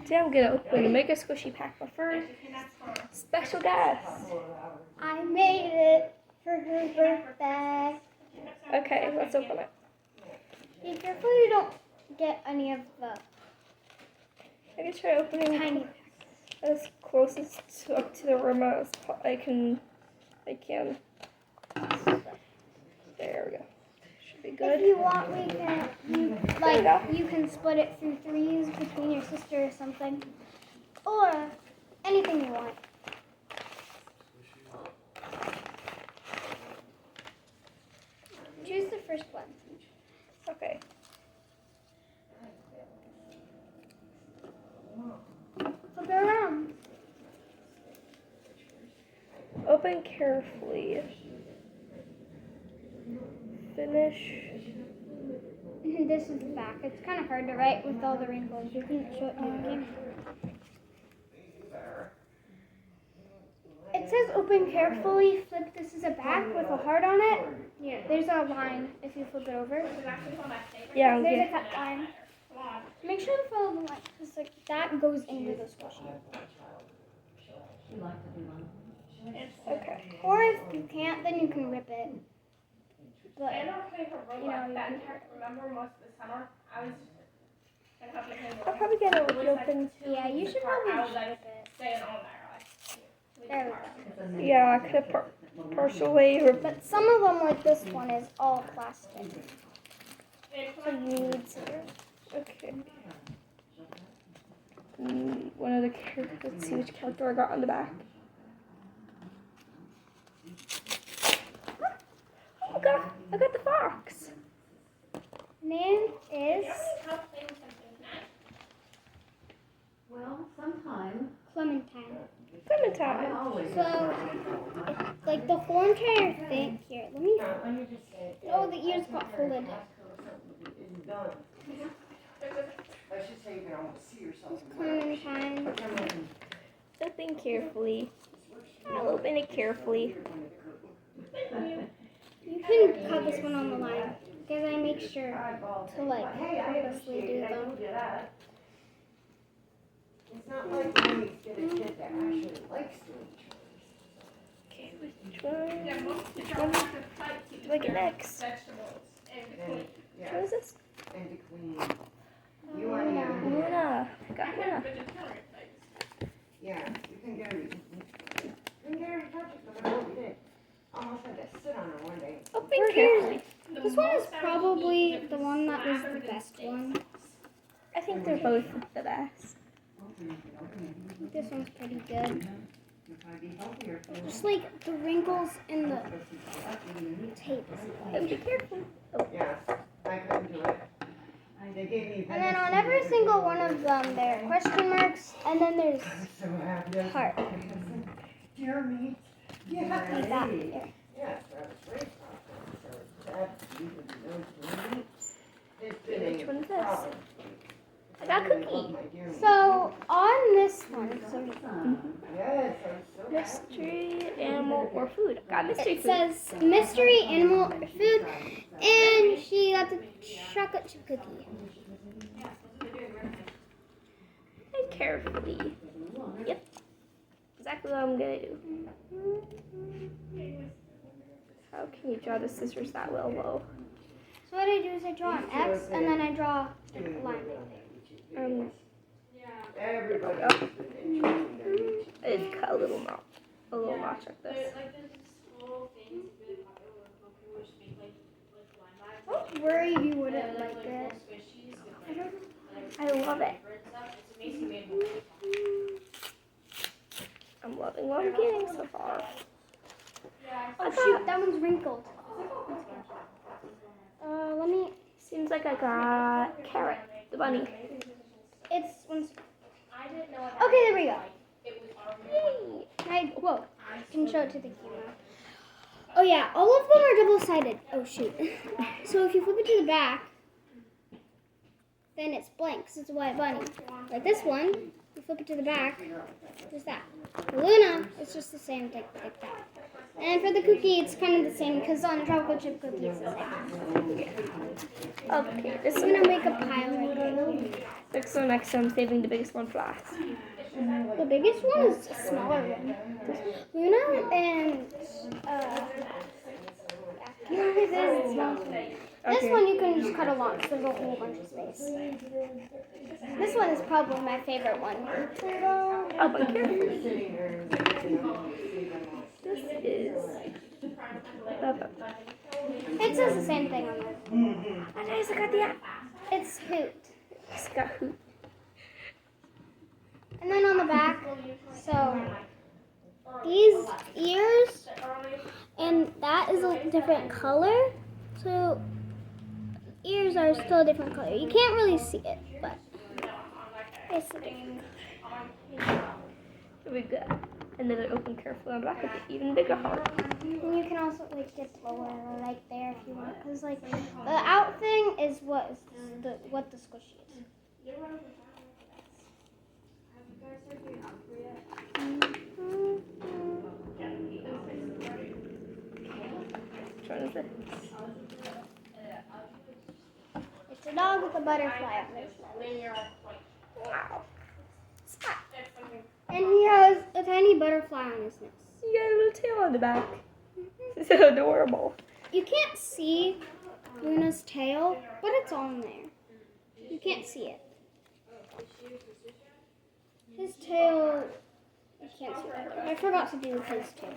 Today I'm gonna open a Mega Squishy pack with our special guest. I made it for her birthday. Okay, let's open it. Be careful you don't get any of the I can try opening tiny as closest up to the remote as I can. There we go. Should be good. If you want, you can split it through threes between your sister or something, or anything you want. Choose the first one. Okay. Flip it around. Open carefully. Finish. This is the back. It's kind of hard to write with all the wrinkles. You can show it to the camera. It says open carefully. Flip. This is a back with a heart on it. Yeah, there's a line if you flip it over. Yeah, There's a cut line. Make sure to follow the line because that goes into the squishy. Okay. Or if you can't, then you can rip it. But remember most of the summer, I was I'll probably get it open. yeah, you should probably rip it. staying on there. There we go. Yeah, I could have partially ripped. But some of them, like this one, is all plastic. So you need scissors. Okay. One of the characters. Let's see which character I got on the back. Oh, I got the fox. Name is Well, sometime. Clementine. Clementine. So, like the whole entire thing here. Let me. Oh, the ears got folded. I should say you can almost see yourself. Clementine. Open carefully. I'll open it carefully. You can cut this one on the line because I make sure to purposely do them. It's not like when you get a kid that actually likes doing chores. Okay, which one do I get next? Yeah, What is this? and between you and me. Luna. I got Luna. Yeah, you can get her. You can get her to touch it, but I know we did. Almost had to sit on her one day. Open carefully. This one is probably the one that was the best one. I think they're both the best. This one's pretty good. Just like the wrinkles in the tape. Oh, be careful. Yeah, I couldn't do it. They gave me. And then on every single one of them, there are question marks, and then there's So happy. heart. Dear me. Yeah. Like that. There. Yes, I was raised on so that's even no. It's been Which a one is this? problem. I got Cookie. Oh, my dear me. So on this one, Yes, I'm so happy. Mystery, animal, or food. Got mystery it food. says mystery, animal, or food, and she got the chocolate chip cookie. And carefully. Yep. Exactly what I'm gonna do. How can you draw the scissors that well, though? So what I do is I draw an X, and then I draw a line. Everybody. I just cut a little notch like this. Don't worry, you wouldn't like it. I love it. I'm loving what I'm getting so far. Oh shoot, that one's wrinkled. Let me. Seems like I got Carrot, the bunny. It's one's. Okay, there we go. Yay! Whoa, can show it to the camera. Oh yeah, all of them are double-sided. Oh shoot. So if you flip it to the back, then it's blank because it's a white bunny. Like this one, you flip it to the back, just that. The Luna, it's just the same thing like that. And for the cookie, it's kind of the same because on chocolate chip cookie, it's the same. Okay, this I'm one. gonna make a pile right there. Next one, I'm saving the biggest one for last. The biggest one is a smaller one. Luna and this is small. This Okay. one you can just cut a lot because there's a whole bunch of space. This one is probably my favorite one. Oh, but carefully. This is. It says the same thing on there. Oh, nice, I got the app. It's Hoot. It's got hoop. And then on the back, so these ears and that is a different color. So ears are still a different color. You can't really see it, but it's a different color. We got another open carefully on black with an even bigger heart. And you can also like get lower like there if you want, because like the out thing is what the squishy is. Which one is it? It's a dog with a butterfly on his nose. Wow. And he has a tiny butterfly on his nose. You got a little tail on the back. So adorable. You can't see Luna's tail, but it's on there. You can't see it. His tail, you can't see that. I forgot to do his tail.